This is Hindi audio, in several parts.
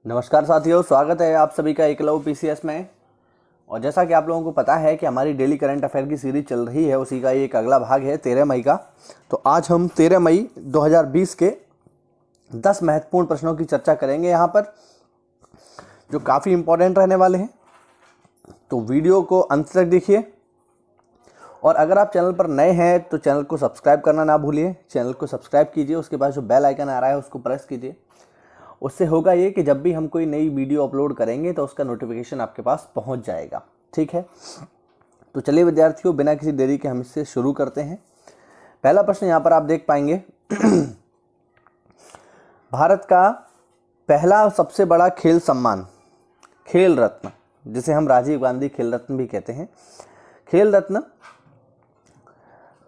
नमस्कार साथियों, स्वागत है आप सभी का एकलव्य पीसीएस में। और जैसा कि आप लोगों को पता है कि हमारी डेली करंट अफेयर की सीरीज चल रही है, उसी का ये एक अगला भाग है 13 मई का। तो आज हम 13 मई 2020 के 10 महत्वपूर्ण प्रश्नों की चर्चा करेंगे यहाँ पर, जो काफ़ी इम्पोर्टेंट रहने वाले हैं। तो वीडियो को अंत तक देखिए, और अगर आप चैनल पर नए हैं तो चैनल को सब्सक्राइब करना ना भूलिए। चैनल को सब्सक्राइब कीजिए, उसके बाद जो बेल आइकन आ रहा है उसको प्रेस कीजिए। उससे होगा ये कि जब भी हम कोई नई वीडियो अपलोड करेंगे तो उसका नोटिफिकेशन आपके पास पहुंच जाएगा। ठीक है, तो चलिए विद्यार्थियों, बिना किसी देरी के हम इससे शुरू करते हैं। पहला प्रश्न यहाँ पर आप देख पाएंगे भारत का पहला सबसे बड़ा खेल सम्मान, खेल रत्न, जिसे हम राजीव गांधी खेल रत्न भी कहते हैं, खेल रत्न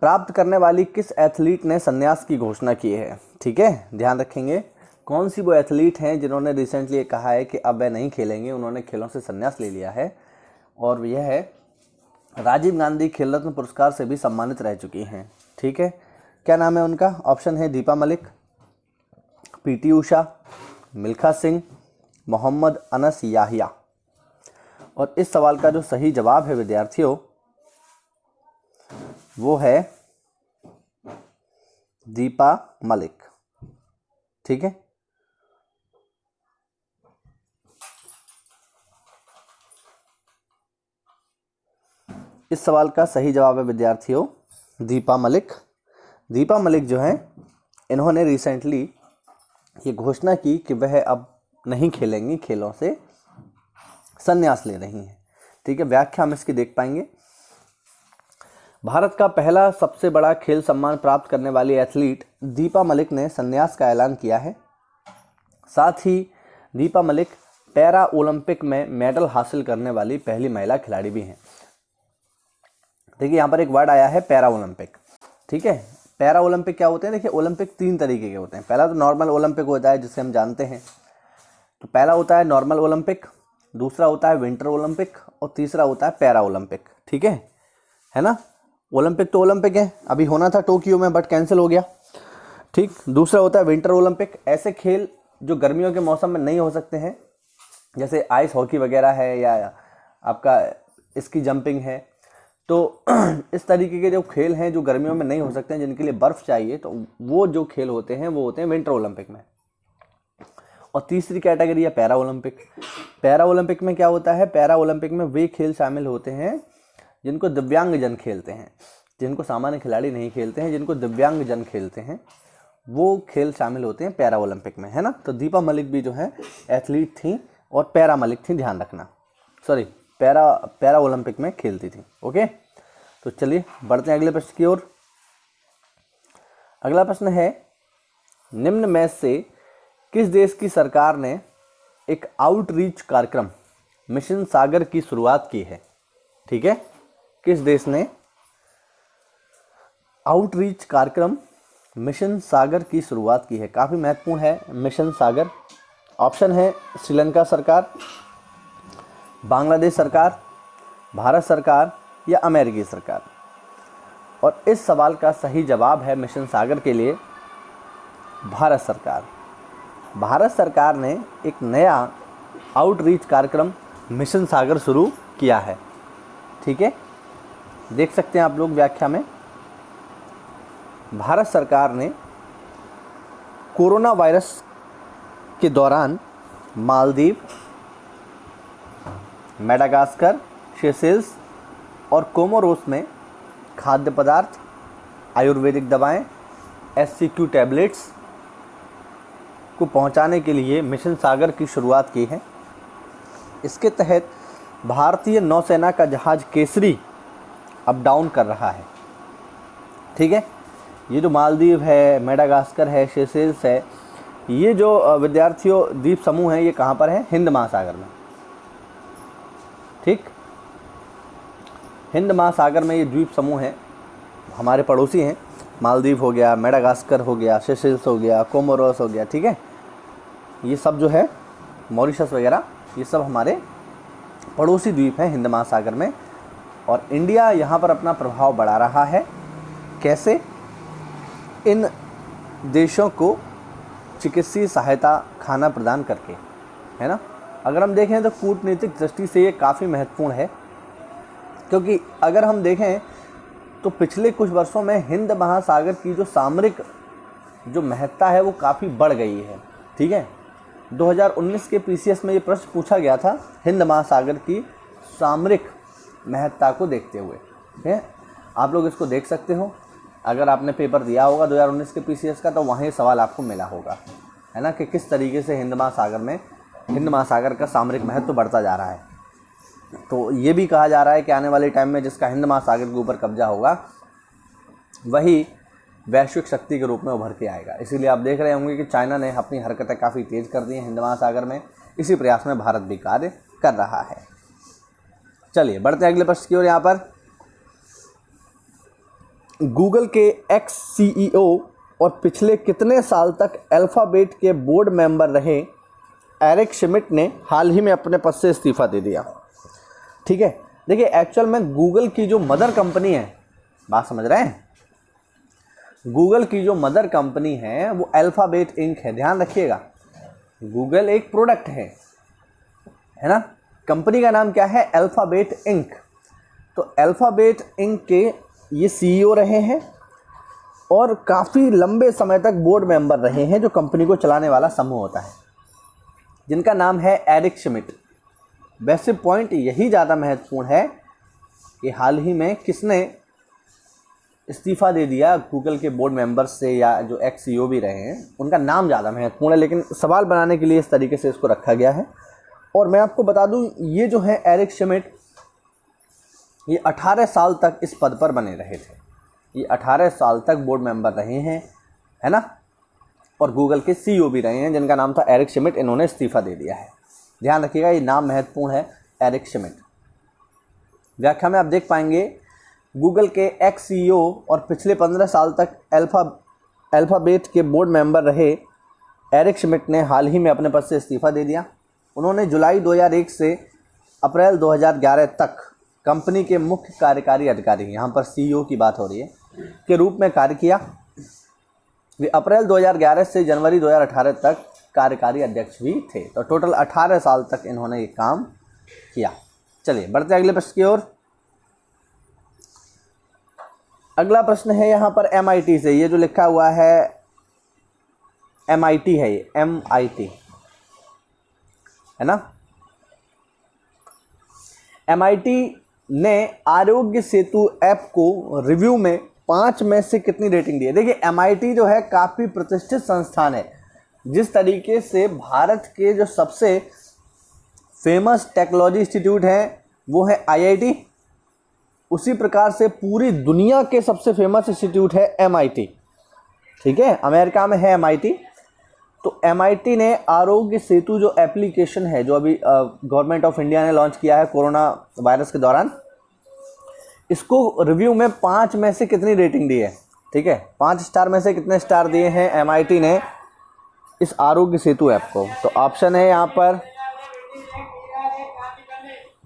प्राप्त करने वाली किस एथलीट ने संन्यास की घोषणा की है। ठीक है, ध्यान रखेंगे कौन सी वो एथलीट हैं जिन्होंने रिसेंटली कहा है कि अब वे नहीं खेलेंगे, उन्होंने खेलों से संन्यास ले लिया है, और यह है राजीव गांधी खेल रत्न पुरस्कार से भी सम्मानित रह चुकी हैं। ठीक है, क्या नाम है उनका? ऑप्शन है दीपा मलिक, पीटी उषा, मिल्खा सिंह, मोहम्मद अनस याहिया। और इस सवाल का जो सही जवाब है विद्यार्थियों, वो है दीपा मलिक। ठीक है, इस सवाल का सही जवाब है विद्यार्थियों दीपा मलिक। दीपा मलिक जो हैं, इन्होंने रिसेंटली ये घोषणा की कि वह अब नहीं खेलेंगी, खेलों से संन्यास ले रही हैं। ठीक है, व्याख्या हम इसकी देख पाएंगे। भारत का पहला सबसे बड़ा खेल सम्मान प्राप्त करने वाली एथलीट दीपा मलिक ने संन्यास का ऐलान किया है। साथ ही दीपा मलिक पैरा ओलंपिक में मेडल हासिल करने वाली पहली महिला खिलाड़ी भी हैं। देखिए यहाँ पर एक वर्ड आया है पैरा ओलंपिक। ठीक है, पैरा ओलंपिक क्या होते हैं? देखिए, ओलंपिक 3 तरीके के होते हैं। पहला तो नॉर्मल ओलंपिक होता है, जिसे हम जानते हैं। तो पहला होता है नॉर्मल ओलंपिक, दूसरा होता है विंटर ओलंपिक, और तीसरा होता है पैरा ओलंपिक। ठीक है ना? ओलंपिक तो ओलंपिक है, अभी होना था टोक्यो में बट कैंसिल हो गया। ठीक, दूसरा होता है विंटर ओलंपिक। ऐसे खेल जो गर्मियों के मौसम में नहीं हो सकते हैं, जैसे आइस हॉकी वगैरह है, या आपका स्की जंपिंग है। तो इस तरीके के जो खेल हैं जो गर्मियों में नहीं हो सकते हैं, जिनके लिए बर्फ़ चाहिए, तो वो जो खेल होते हैं वो होते हैं विंटर ओलंपिक में। और तीसरी कैटेगरी है पैरा ओलंपिक। पैरा ओलंपिक में क्या होता है? पैरा ओलंपिक में वे खेल शामिल होते हैं जिनको दिव्यांगजन खेलते हैं, जिनको सामान्य खिलाड़ी नहीं खेलते हैं, जिनको दिव्यांगजन खेलते हैं, वो खेल शामिल होते हैं पैरा ओलंपिक में, है ना? तो दीपा मलिक भी जो है एथलीट थी और पैरा मलिक थी, ध्यान रखना, सॉरी पैरा ओलंपिक में खेलती थी। ओके, तो चलिए बढ़ते हैं अगले प्रश्न की ओर। अगला प्रश्न है, निम्न में से किस देश की सरकार ने एक आउटरीच कार्यक्रम मिशन सागर की शुरुआत की है? ठीक है, किस देश ने आउटरीच कार्यक्रम मिशन सागर की शुरुआत की है? काफ़ी महत्वपूर्ण है मिशन सागर। ऑप्शन है श्रीलंका सरकार, बांग्लादेश सरकार, भारत सरकार या अमेरिकी सरकार। और इस सवाल का सही जवाब है मिशन सागर के लिए भारत सरकार। भारत सरकार ने एक नया आउटरीच कार्यक्रम मिशन सागर शुरू किया है। ठीक है, देख सकते हैं आप लोग व्याख्या में, भारत सरकार ने कोरोना वायरस के दौरान मालदीव, मेडागास्कर, सेशेल्स और कोमोरोस में खाद्य पदार्थ, आयुर्वेदिक दवाएं, SCQ टैबलेट्स को पहुंचाने के लिए मिशन सागर की शुरुआत की है। इसके तहत भारतीय नौसेना का जहाज़ केसरी अप डाउन कर रहा है। ठीक है, ये जो मालदीव है, मेडागास्कर है, सेशेल्स है, ये जो विद्यार्थियों द्वीप समूह हैं, ये कहाँ पर है? हिंद महासागर में। ठीक, हिंद महासागर में ये द्वीप समूह हैं, हमारे पड़ोसी हैं। मालदीव हो गया, मेडागास्कर हो गया, सेशेल्स हो गया, कोमोरोस हो गया। ठीक है, ये सब जो है मॉरिशस वगैरह, ये सब हमारे पड़ोसी द्वीप हैं हिंद महासागर में। और इंडिया यहाँ पर अपना प्रभाव बढ़ा रहा है। कैसे? इन देशों को चिकित्सीय सहायता खाना प्रदान करके। है ना। अगर हम देखें तो कूटनीतिक दृष्टि से ये काफ़ी महत्वपूर्ण है, क्योंकि अगर हम देखें तो पिछले कुछ वर्षों में हिंद महासागर की जो सामरिक जो महत्ता है वो काफ़ी बढ़ गई है। ठीक है, 2019 के पीसीएस में ये प्रश्न पूछा गया था हिंद महासागर की सामरिक महत्ता को देखते हुए। ठीक है, आप लोग इसको देख सकते हो, अगर आपने पेपर दिया होगा 2019 के पीसीएस का तो वहाँ ये सवाल आपको मिला होगा, है ना, कि किस तरीके से हिंद महासागर का सामरिक महत्व बढ़ता जा रहा है। तो ये भी कहा जा रहा है कि आने वाले टाइम में जिसका हिंद महासागर के ऊपर कब्जा होगा वही वैश्विक शक्ति के रूप में उभर के आएगा। इसीलिए आप देख रहे होंगे कि चाइना ने अपनी हरकतें काफ़ी तेज़ कर दी हैं हिंद महासागर में। इसी प्रयास में भारत भी कार्य कर रहा है। चलिए बढ़ते हैं अगले प्रश्न की ओर। यहाँ पर गूगल के एक्स सीईओ और पिछले कितने साल तक अल्फ़ाबेट के बोर्ड मेंबर रहे एरिक श्मिड्ट ने हाल ही में अपने पद से इस्तीफा दे दिया। ठीक है, देखिए एक्चुअल में गूगल की जो मदर कंपनी है, बात समझ रहे हैं, गूगल की जो मदर कंपनी है वो अल्फ़ाबेट इंक है। ध्यान रखिएगा, गूगल एक प्रोडक्ट है ना, कंपनी का नाम क्या है, अल्फ़ाबेट इंक। तो अल्फ़ाबेट इंक के ये सीईओ रहे हैं और काफ़ी लंबे समय तक बोर्ड मेंबर रहे हैं, जो कंपनी को चलाने वाला समूह होता है, जिनका नाम है एरिक श्मिड्ट। वैसे पॉइंट यही ज़्यादा महत्वपूर्ण है कि हाल ही में किसने इस्तीफ़ा दे दिया गूगल के बोर्ड मेंबर्स से, या जो एक्स सीईओ भी रहे हैं उनका नाम ज़्यादा महत्वपूर्ण है, लेकिन सवाल बनाने के लिए इस तरीके से इसको रखा गया है। और मैं आपको बता दूं, ये जो है एरिक श्मिड्ट, ये 18 साल तक इस पद पर बने रहे थे। ये 18 साल तक बोर्ड मेंबर रहे हैं, है ना, और गूगल के सीईओ भी रहे हैं, जिनका नाम था एरिक श्मिड्ट। इन्होंने इस्तीफ़ा दे दिया है। ध्यान रखिएगा, ये नाम महत्वपूर्ण है, एरिक श्मिड्ट। व्याख्या में आप देख पाएंगे गूगल के एक्स सीईओ और पिछले 15 साल तक अल्फ़ाबेट के बोर्ड मेंबर रहे एरिक श्मिड्ट ने हाल ही में अपने पद से इस्तीफ़ा दे दिया। उन्होंने जुलाई 2001 से अप्रैल 2011 तक कंपनी के मुख्य कार्यकारी अधिकारी, यहाँ पर सीईओ की बात हो रही है, के रूप में कार्य किया। वे अप्रैल 2011 से जनवरी 2018 तक कार्यकारी अध्यक्ष भी थे। तो टोटल 18 साल तक इन्होंने ये काम किया। चलिए बढ़ते अगले प्रश्न की ओर। अगला प्रश्न है यहाँ पर MIT से। ये जो लिखा हुआ है MIT है, ये MIT है ना। MIT ने आरोग्य सेतु ऐप को रिव्यू में 5 में से कितनी रेटिंग दी है। देखिए MIT जो है काफ़ी प्रतिष्ठित संस्थान है। जिस तरीके से भारत के जो सबसे फेमस टेक्नोलॉजी इंस्टीट्यूट है वो है IIT, उसी प्रकार से पूरी दुनिया के सबसे फेमस इंस्टीट्यूट है MIT। ठीक है, अमेरिका में है MIT। तो MIT ने आरोग्य सेतु जो एप्लीकेशन है, जो अभी गवर्नमेंट ऑफ इंडिया ने लॉन्च किया है कोरोना वायरस के दौरान, इसको रिव्यू में 5 में से कितनी रेटिंग दी है। ठीक है, 5 स्टार में से कितने स्टार दिए हैं MIT ने इस आरोग्य सेतु ऐप को। तो ऑप्शन है यहाँ पर,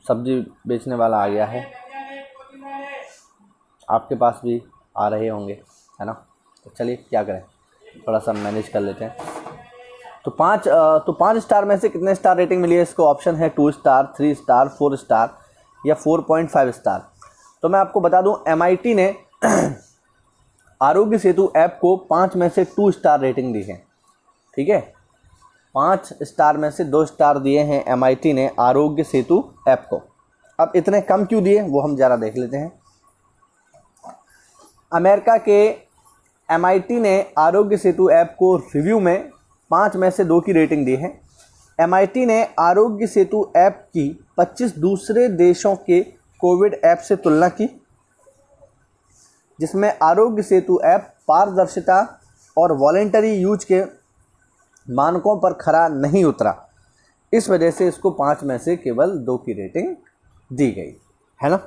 सब्जी बेचने वाला आ गया है, आपके पास भी आ रहे होंगे, है ना। तो चलिए क्या करें, थोड़ा सा मैनेज कर लेते हैं। तो 5 स्टार में से कितने स्टार रेटिंग मिली है इसको। ऑप्शन है 2 स्टार, 3 स्टार, 4 स्टार या 4.5 स्टार। तो मैं आपको बता दूं MIT ने आरोग्य सेतु ऐप को 5 में से 2 स्टार रेटिंग दी है। ठीक है, 5 स्टार में से 2 स्टार दिए हैं MIT ने आरोग्य सेतु ऐप को। अब इतने कम क्यों दिए वो हम ज़रा देख लेते हैं। अमेरिका के MIT ने आरोग्य सेतु ऐप को रिव्यू में 5 में से 2 की रेटिंग दी है। MIT ने आरोग्य सेतु ऐप की 25 दूसरे देशों के कोविड ऐप से तुलना की, जिसमें आरोग्य सेतु ऐप पारदर्शिता और वॉलेंटरी यूज के मानकों पर खरा नहीं उतरा। इस वजह से इसको 5 में से केवल 2 की रेटिंग दी गई, है ना।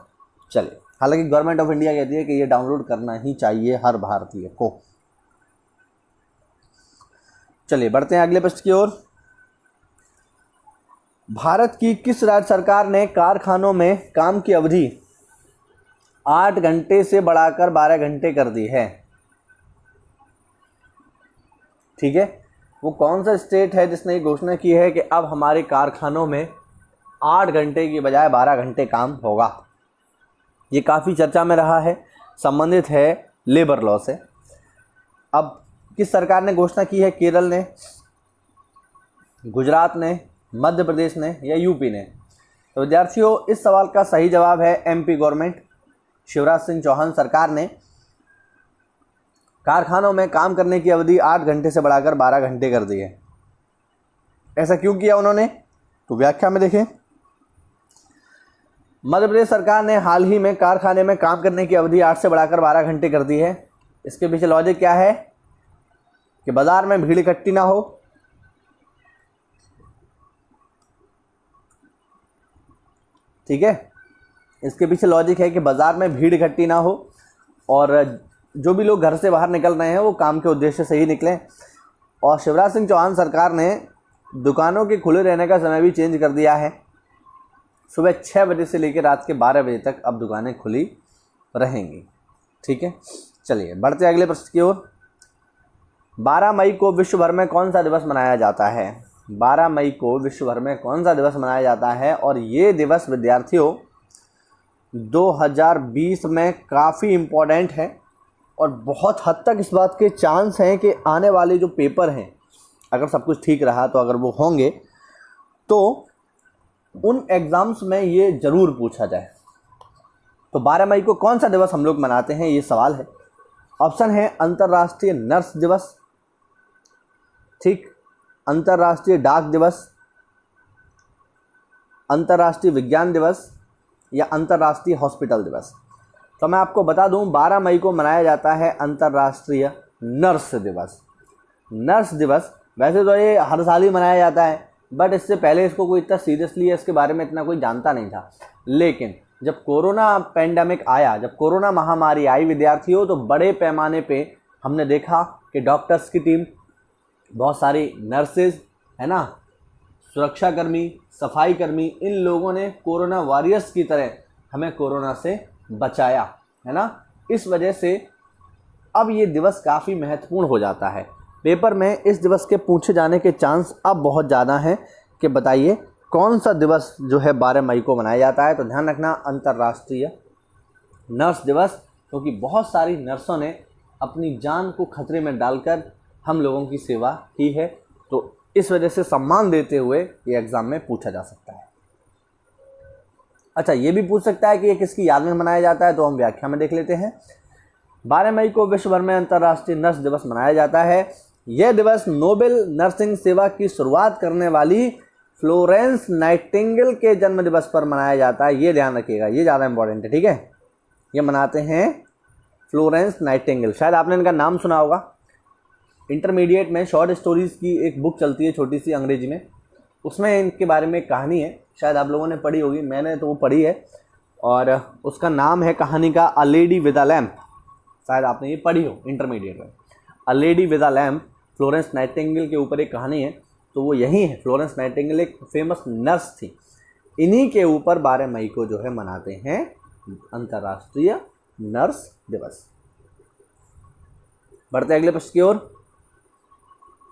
चलिए, हालांकि गवर्नमेंट ऑफ इंडिया कहती है कि ये डाउनलोड करना ही चाहिए हर भारतीय को। चलिए बढ़ते हैं अगले प्रश्न की ओर। भारत की किस राज्य सरकार ने कारखानों में काम की अवधि 8 घंटे से बढ़ाकर 12 घंटे कर दी है। ठीक है, वो कौन सा स्टेट है जिसने ये घोषणा की है कि अब हमारे कारखानों में 8 घंटे की बजाय 12 घंटे काम होगा। ये काफ़ी चर्चा में रहा है, संबंधित है लेबर लॉ से। अब किस सरकार ने घोषणा की है? केरल ने, गुजरात ने, मध्य प्रदेश ने या यूपी ने? तो विद्यार्थियों, इस सवाल का सही जवाब है एमपी गवर्नमेंट, शिवराज सिंह चौहान सरकार ने कारखानों में काम करने की अवधि 8 घंटे से बढ़ाकर 12 घंटे कर दी है। ऐसा क्यों किया उन्होंने? तो व्याख्या में देखें। मध्य प्रदेश सरकार ने हाल ही में कारखाने में काम करने की अवधि 8 से बढ़ाकर 12 घंटे कर दी है। इसके पीछे लॉजिक क्या है? कि बाजार में भीड़ इकट्ठी ना हो, ठीक है। इसके पीछे लॉजिक है कि बाजार में भीड़ इकट्ठी ना हो और जो भी लोग घर से बाहर निकल रहे हैं वो काम के उद्देश्य से ही निकलें। और शिवराज सिंह चौहान सरकार ने दुकानों के खुले रहने का समय भी चेंज कर दिया है। सुबह 6 बजे से लेकर रात के 12 बजे तक अब दुकानें खुली रहेंगी, ठीक है। चलिए बढ़ते अगले प्रश्न की ओर। 12 मई को विश्व भर में कौन सा दिवस मनाया जाता है? 12 मई को विश्व भर में कौन सा दिवस मनाया जाता है? और ये दिवस विद्यार्थियों 2020 में काफ़ी इम्पोर्टेंट है और बहुत हद तक इस बात के चांस हैं कि आने वाले जो पेपर हैं, अगर सब कुछ ठीक रहा तो अगर वो होंगे तो उन एग्ज़ाम्स में ये ज़रूर पूछा जाए। तो 12 मई को कौन सा दिवस हम लोग मनाते हैं, ये सवाल है। ऑप्शन है अंतर्राष्ट्रीय नर्स दिवस, ठीक, अंतर्राष्ट्रीय डाक दिवस, अंतर्राष्ट्रीय विज्ञान दिवस या अंतर्राष्ट्रीय हॉस्पिटल दिवस। तो मैं आपको बता दूं 12 मई को मनाया जाता है अंतर्राष्ट्रीय नर्स दिवस। नर्स दिवस वैसे तो ये हर साल ही मनाया जाता है, बट इससे पहले इसको कोई इतना सीरियसली इसके बारे में इतना कोई जानता नहीं था। लेकिन जब कोरोना पेंडेमिक आया, जब कोरोना महामारी आई विद्यार्थियों, तो बड़े पैमाने पे हमने देखा कि डॉक्टर्स की टीम, बहुत सारी नर्सेज, है ना, सुरक्षाकर्मी, सफाई कर्मी, इन लोगों ने कोरोना वॉरियर्स की तरह हमें कोरोना से बचाया, है ना। इस वजह से अब ये दिवस काफ़ी महत्वपूर्ण हो जाता है। पेपर में इस दिवस के पूछे जाने के चांस अब बहुत ज़्यादा हैं कि बताइए कौन सा दिवस जो है 12 मई को मनाया जाता है। तो ध्यान रखना अंतर्राष्ट्रीय नर्स दिवस, क्योंकि बहुत सारी नर्सों ने अपनी जान को खतरे में डालकर हम लोगों की सेवा की है, तो इस वजह से सम्मान देते हुए ये एग्ज़ाम में पूछा जा सकता है। अच्छा, ये भी पूछ सकता है कि ये किसकी याद में मनाया जाता है, तो हम व्याख्या में देख लेते हैं। 12 मई को विश्व भर में अंतर्राष्ट्रीय नर्स दिवस मनाया जाता है। यह दिवस नोबेल नर्सिंग सेवा की शुरुआत करने वाली फ्लोरेंस नाइटिंगेल के जन्म दिवस पर मनाया जाता है। ये ध्यान रखिएगा, ये ज़्यादा इंपॉर्टेंट है, ठीक है। ये मनाते हैं फ्लोरेंस नाइटिंगेल, शायद आपने इनका नाम सुना होगा। इंटरमीडिएट में शॉर्ट स्टोरीज़ की एक बुक चलती है छोटी सी अंग्रेजी में, उसमें इनके बारे में एक कहानी है, शायद आप लोगों ने पढ़ी होगी, मैंने तो वो पढ़ी है। और उसका नाम है कहानी का a lady with a lamp, शायद आपने ये पढ़ी हो इंटरमीडिएट में। A lady with a lamp Florence Nightingale के ऊपर एक कहानी है, तो वो यही है। फ्लोरेंस नाइटिंगेल एक फेमस नर्स थी। इन्हीं के ऊपर 12 मई को जो है मनाते हैं अंतर्राष्ट्रीय नर्स दिवस। बढ़ते अगले प्रश्न की ओर।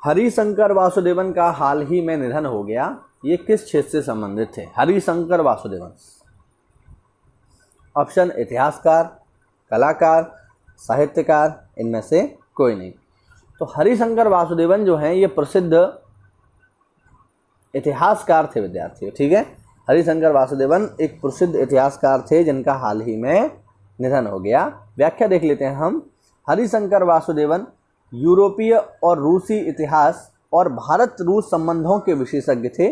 हरिशंकर वासुदेवन का हाल ही में निधन हो गया, ये किस क्षेत्र से संबंधित थे? हरिशंकर वासुदेवन। ऑप्शन इतिहासकार, कलाकार, साहित्यकार, इनमें से कोई नहीं। तो हरिशंकर वासुदेवन जो हैं ये प्रसिद्ध इतिहासकार थे विद्यार्थियों, ठीक है। हरिशंकर वासुदेवन एक प्रसिद्ध इतिहासकार थे जिनका हाल ही में निधन हो गया। व्याख्या देख लेते हैं हम। हरिशंकर वासुदेवन यूरोपीय और रूसी इतिहास और भारत रूस संबंधों के विशेषज्ञ थे।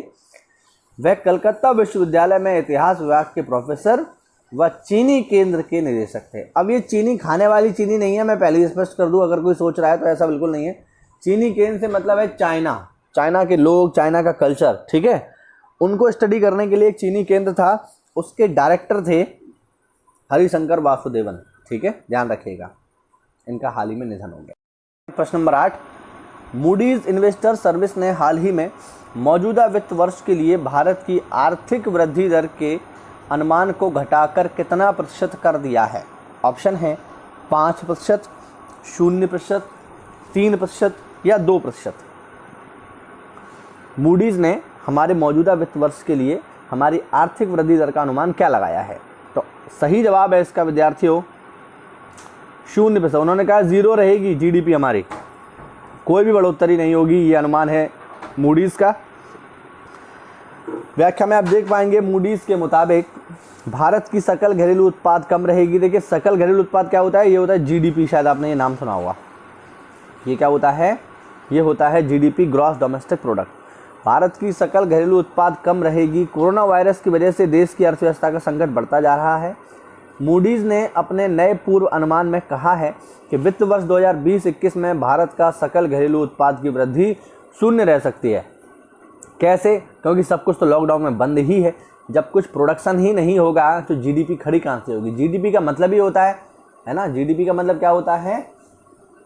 वह कलकत्ता विश्वविद्यालय में इतिहास विभाग के प्रोफेसर व चीनी केंद्र के निदेशक थे। अब ये चीनी खाने वाली चीनी नहीं है, मैं पहले ही स्पष्ट कर दूं, अगर कोई सोच रहा है तो ऐसा बिल्कुल नहीं है। चीनी केंद्र से मतलब है चाइना, चाइना के लोग, चाइना का कल्चर, ठीक है। उनको स्टडी करने के लिए एक चीनी केंद्र था, उसके डायरेक्टर थे हरिशंकर वासुदेवन, ठीक है, ध्यान रखिएगा। इनका हाल ही में निधन हो गया। प्रश्न नंबर 8। मूडीज इन्वेस्टर सर्विस ने हाल ही में मौजूदा वित्त वर्ष के लिए भारत की आर्थिक वृद्धि दर के अनुमान को घटाकर कितना प्रतिशत कर दिया है? ऑप्शन है 5%, 0%, 3% या 2%। मूडीज़ ने हमारे मौजूदा वित्त वर्ष के लिए हमारी आर्थिक वृद्धि दर का अनुमान क्या लगाया है? तो सही जवाब है इसका विद्यार्थियों 0%। उन्होंने कहा 0 रहेगी जीडीपी हमारी, कोई भी बढ़ोतरी नहीं होगी, ये अनुमान है मूडीज़ का। व्याख्या में आप देख पाएंगे मूडीज़ के मुताबिक भारत की सकल घरेलू उत्पाद कम रहेगी। देखिए सकल घरेलू उत्पाद क्या होता है? ये होता है जीडीपी, शायद आपने ये नाम सुना होगा। ये क्या होता है? ये होता है GDP, gross domestic product. Bharat की सकल घरेलू उत्पाद कम रहेगी। कोरोना वायरस की वजह से देश की अर्थव्यवस्था का संकट बढ़ता जा रहा है। मूडीज़ ने अपने नए पूर्व अनुमान में कहा है कि वित्त वर्ष 2020-21 में भारत का सकल घरेलू उत्पाद की वृद्धि 0 रह सकती है। कैसे? क्योंकि सब कुछ तो लॉकडाउन में बंद ही है। जब कुछ प्रोडक्शन ही नहीं होगा तो जीडीपी खड़ी कहाँ से होगी? जीडीपी का मतलब ही होता है ना, जीडीपी का मतलब क्या होता है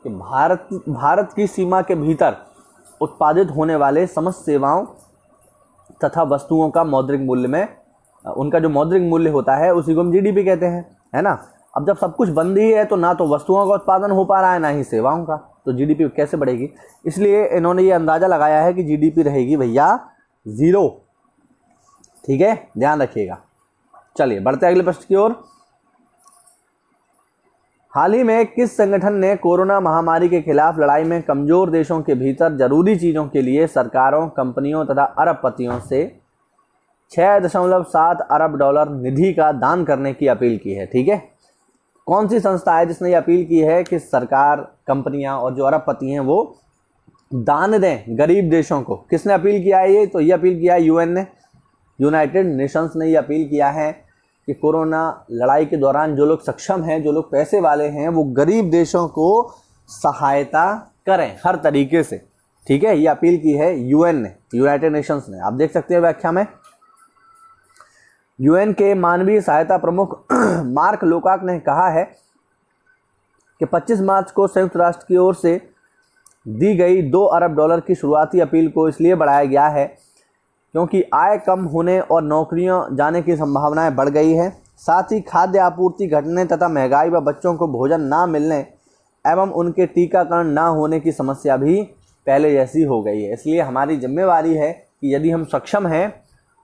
कि भारत की सीमा के भीतर उत्पादित होने वाले समस्त सेवाओं तथा वस्तुओं का मौद्रिक मूल्य में उनका जो मौद्रिक मूल्य होता है उसी को हम जीडीपी कहते हैं, है ना। अब जब सब कुछ बंद ही है तो ना तो वस्तुओं का उत्पादन हो पा रहा है ना ही सेवाओं का, तो जीडीपी कैसे बढ़ेगी? इसलिए इन्होंने ये अंदाज़ा लगाया है कि जीडीपी रहेगी भैया 0। ठीक है, ध्यान रखिएगा। चलिए बढ़ते अगले प्रश्न की ओर। हाल ही में किस संगठन ने कोरोना महामारी के खिलाफ लड़ाई में कमजोर देशों के भीतर जरूरी चीज़ों के लिए सरकारों, कंपनियों तथा अरबपतियों से 6.7 अरब डॉलर निधि का दान करने की अपील की है? ठीक है, कौन सी संस्था है जिसने ये अपील की है कि सरकार, कंपनियां और जो अरबपति हैं वो दान दें गरीब देशों को? किसने अपील किया है ये? तो ये अपील किया है यूएन ने, यूनाइटेड नेशंस ने ये अपील किया है कि कोरोना लड़ाई के दौरान जो लोग सक्षम हैं, जो लोग पैसे वाले हैं, वो गरीब देशों को सहायता करें हर तरीके से। ठीक है, ये अपील की है यूएन ने, यूनाइटेड नेशंस ने। आप देख सकते हैं व्याख्या में। यूएन के मानवीय सहायता प्रमुख मार्क लोकाक ने कहा है कि 25 मार्च को संयुक्त राष्ट्र की ओर से दी गई 2 अरब डॉलर की शुरुआती अपील को इसलिए बढ़ाया गया है क्योंकि आय कम होने और नौकरियां जाने की संभावनाएं बढ़ गई है। साथ ही खाद्य आपूर्ति घटने तथा महंगाई व बच्चों को भोजन ना मिलने एवं उनके टीकाकरण ना होने की समस्या भी पहले जैसी हो गई है। इसलिए हमारी जिम्मेवारी है कि यदि हम सक्षम हैं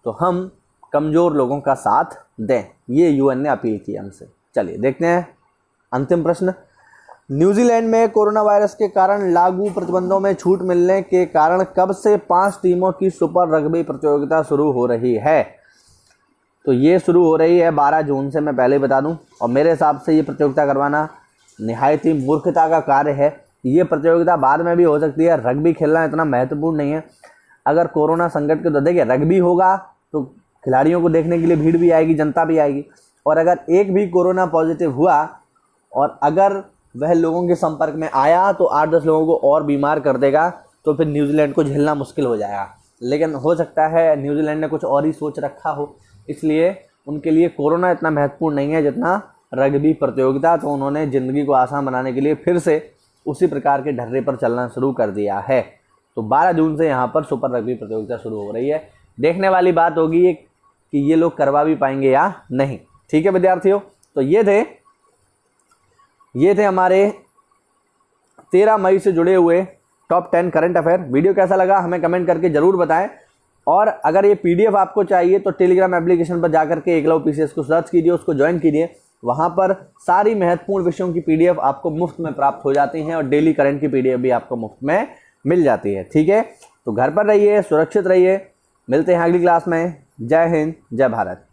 तो हम कमज़ोर लोगों का साथ दें। ये यूएन ने अपील की हमसे। चलिए देखते हैं अंतिम प्रश्न। न्यूजीलैंड में कोरोना वायरस के कारण लागू प्रतिबंधों में छूट मिलने के कारण कब से 5 टीमों की सुपर रग्बी प्रतियोगिता शुरू हो रही है? तो ये शुरू हो रही है 12 जून से, मैं पहले बता दूं। और मेरे हिसाब से ये प्रतियोगिता करवाना निहायत ही मूर्खता का कार्य है। ये प्रतियोगिता बाद में भी हो सकती है, रग्बी खेलना इतना महत्वपूर्ण नहीं है। अगर कोरोना संकट के तो देखिए रग्बी होगा तो खिलाड़ियों को देखने के लिए भीड़ भी आएगी, जनता भी आएगी। और अगर एक भी कोरोना पॉजिटिव हुआ और अगर वह लोगों के संपर्क में आया तो 8-10 लोगों को और बीमार कर देगा, तो फिर न्यूजीलैंड को झेलना मुश्किल हो जाएगा। लेकिन हो सकता है न्यूजीलैंड ने कुछ और ही सोच रखा हो, इसलिए उनके लिए कोरोना इतना महत्वपूर्ण नहीं है जितना रग्बी प्रतियोगिता। तो उन्होंने ज़िंदगी को आसान बनाने के लिए फिर से उसी प्रकार के ढर्रे पर चलना शुरू कर दिया है। तो 12 जून से यहाँ पर सुपर रग्बी प्रतियोगिता शुरू हो रही है। देखने वाली बात होगी कि ये लोग करवा भी पाएंगे या नहीं। ठीक है विद्यार्थियों, तो ये थे हमारे 13 मई से जुड़े हुए टॉप 10 करंट अफेयर। वीडियो कैसा लगा हमें कमेंट करके ज़रूर बताएं। और अगर ये पीडीएफ आपको चाहिए तो टेलीग्राम एप्लीकेशन पर जाकर के एकलव्य पीसीएस को सर्च कीजिए, उसको ज्वाइन कीजिए। वहाँ पर सारी महत्वपूर्ण विषयों की पीडीएफ आपको मुफ्त में प्राप्त हो जाती हैं और डेली करंट की पीडीएफ भी आपको मुफ्त में मिल जाती है। ठीक है, तो घर पर रहिए, सुरक्षित रहिए। मिलते हैं अगली क्लास में। जय हिंद, जय भारत।